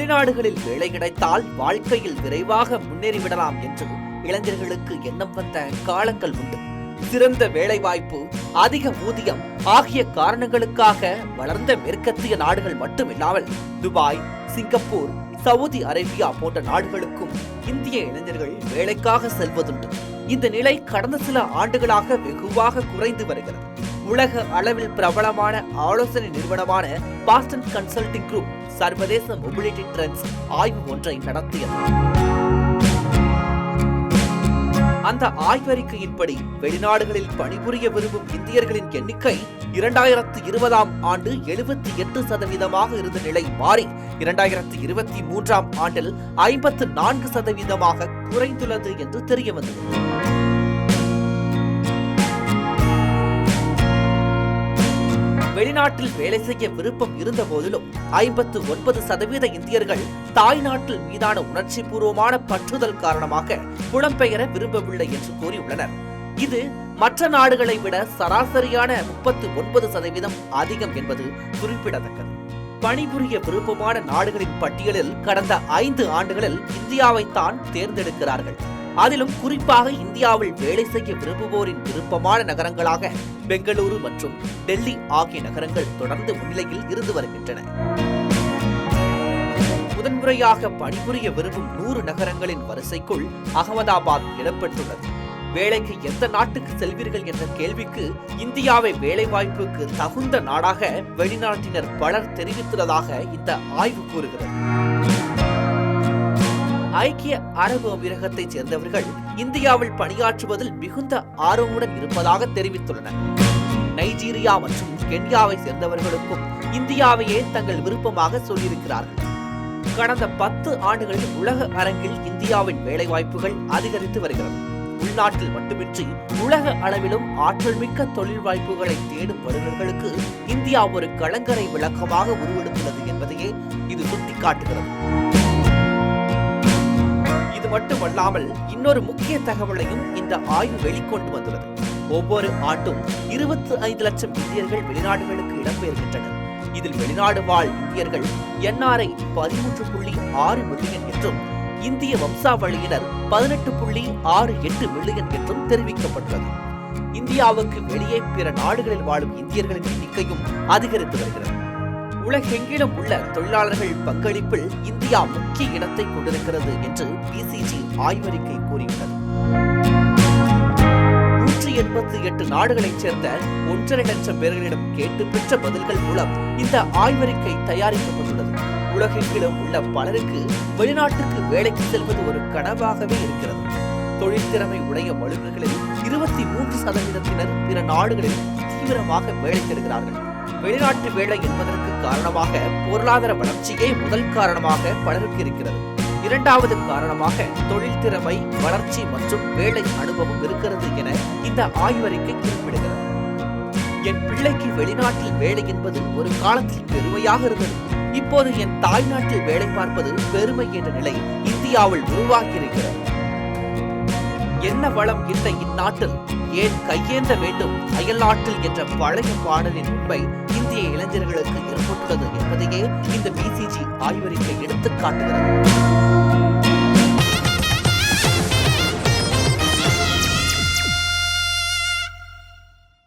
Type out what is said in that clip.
வெளிநாடுகளில் வேலை கிடைத்தால் வாழ்க்கையில் விரைவாக முன்னேறிவிடலாம் என்று இளைஞர்களுக்கு எண்ணம் வந்த காலங்கள் உண்டு. சிறந்த வேலைவாய்ப்பு, அதிக ஊதியம் ஆகிய காரணங்களுக்காக வளர்ந்த மேற்கத்திய நாடுகள் மட்டுமில்லாமல் துபாய், சிங்கப்பூர், சவுதி அரேபியா போன்ற நாடுகளுக்கும் இந்திய இளைஞர்கள் வேலைக்காக செல்வதுண்டு. இந்த நிலை கடந்த சில ஆண்டுகளாக வெகுவாக குறைந்து வருகிறது. உலக அளவில் பிரபலமான ஆலோசனை நிறுவனமான பாஸ்டன் கன்சல்டிங் குரூப் சர்வதேச மொபிலிட்டி ட்ரெண்ட்ஸ் ஆய்வு ஒன்றை நடத்தியது. அந்த ஆய்வறிக்கையின்படி வெளிநாடுகளில் பணிபுரிய விரும்பும் இந்தியர்களின் எண்ணிக்கை 2020ஆம் ஆண்டு 78% இருந்த நிலை மாறி 2023ஆம் ஆண்டில் 54% குறைந்துள்ளது என்று தெரியவந்தது. வெளிநாட்டில் வேலை செய்ய விருப்பம் இருந்த போதிலும் 59% இந்தியர்கள் தாய்நாட்டில் மீதான உணர்ச்சி பூர்வமான பற்றுதல் காரணமாக புலம்பெயர விரும்பவில்லை என்று கூறியுள்ளனர். இது மற்ற நாடுகளை விட சராசரியான 39% அதிகம் என்பது குறிப்பிடத்தக்கது. பணிபுரிய விருப்பமான நாடுகளின் பட்டியலில் கடந்த 5 ஆண்டுகளில் இந்தியாவைத்தான் தேர்ந்தெடுக்கிறார்கள். அதிலும் குறிப்பாக இந்தியாவில் வேலை செய்ய விரும்புவோரின் விருப்பமான நகரங்களாக பெங்களூரு மற்றும் டெல்லி ஆகிய நகரங்கள் தொடர்ந்து முன்னிலையில் இருந்து வருகின்றன. முதன்முறையாக பணிபுரிய விரும்பும் 100 நகரங்களின் வரிசைக்குள் அகமதாபாத் இடம்பெற்றுள்ளது. வேலைக்கு எந்த நாட்டுக்கு செல்வீர்கள் என்ற கேள்விக்கு இந்தியாவை வேலைவாய்ப்புக்கு தகுந்த நாடாக வெளிநாட்டினர் பலர் தெரிவித்துள்ளதாக இந்த ஆய்வு கூறுகிறது. ஐக்கிய அரபு அமீரகத்தைச் சேர்ந்தவர்கள் இந்தியாவில் பணியாற்றுவதில் மிகுந்த ஆர்வமுடன் இருப்பதாக தெரிவித்துள்ளனர். நைஜீரியா மற்றும் கென்யாவை சேர்ந்தவர்களுக்கும் இந்தியாவையே தங்கள் விருப்பமாக சொல்லியிருக்கிறார்கள். கடந்த 10 ஆண்டுகளில் உலக அரங்கில் இந்தியாவின் வேலைவாய்ப்புகள் அதிகரித்து வருகிறது. உள்நாட்டில் மட்டுமின்றி உலக அளவிலும் ஆற்றல் மிக்க தொழில் வாய்ப்புகளை தேடும் வல்லுநர்களுக்கு இந்தியா ஒரு கலங்கரை விளக்கமாக உருவெடுத்துள்ளது என்பதையே இது சுட்டிக்காட்டுகிறது. இது மட்டுமல்லாமல் இன்னொரு முக்கிய தகவலையும் இந்த ஆய்வு வெளிக்கொண்டு வந்துள்ளது. ஒவ்வொரு ஆண்டும் 25 லட்சம் இந்தியர்கள் வெளிநாடுகளுக்கு இடம்பெயர்கின்றனர். இதில் வெளிநாடு வாழ் இந்தியர்கள் NRI 13.6 மில்லியன் என்றும் இந்திய வம்சாவளியினர் 18.68 மில்லியன் என்றும் தெரிவிக்கப்பட்டுள்ளது. இந்தியாவுக்கு வெளியே பிற நாடுகளில் வாழும் இந்தியர்களின் எண்ணிக்கையும் அதிகரித்து வருகிறது. உலகெங்கிலும் உள்ள தொழிலாளர்கள் பங்களிப்பில் இந்தியா முக்கிய இடத்தை கொண்டிருக்கிறது என்று BCG ஆய்வறிக்கை கூறியுள்ளது. 188 நாடுகளைச் சேர்ந்த 1.5 லட்சம் பேர்களிடம் கேட்டு பெற்ற பதில்கள் மூலம் இந்த ஆய்வறிக்கை தயாரிக்கப்பட்டுள்ளது. உலகெங்கிலும் உள்ள பலருக்கு வெளிநாட்டுக்கு வேலைக்கு செல்வது ஒரு கனவாகவே இருக்கிறது. தொழில் திறமை உடைய வல்லுநர்களில் 23% பிற நாடுகளில் தீவிரமாக வேலை பெறுகிறார்கள். வெளிநாட்டு வேலை என்பதற்கு காரணமாக பொருளாதார வளர்ச்சியே முதல் காரணமாக பலருக்கு இருக்கிறது. இரண்டாவது காரணமாக தொழில் திறமை, வளர்ச்சி மற்றும் வேலை அனுபவம் இருக்கிறது என இந்த ஆய்வறிக்கை குறிப்பிடுகிறது. என் பிள்ளைக்கு வெளிநாட்டில் வேலை என்பது ஒரு காலத்தில் பெருமையாக இருந்தது. இப்போது என் தாய்நாட்டில் வேலை பார்ப்பது பெருமை என்ற நிலை இந்தியாவில் உருவாகியிருக்கிறது. என்ன வளம் இல்லை இந்நாட்டில், ஏன் கையேந்த வேண்டும் அயல் நாட்டில் என்ற பழைய பாடலின் உண்மை இந்திய இளைஞர்களுக்கு ஏற்பட்டுள்ளது என்பதையே இந்த BCG ஆய்வறிக்கை எடுத்துக் காட்டுகிறது.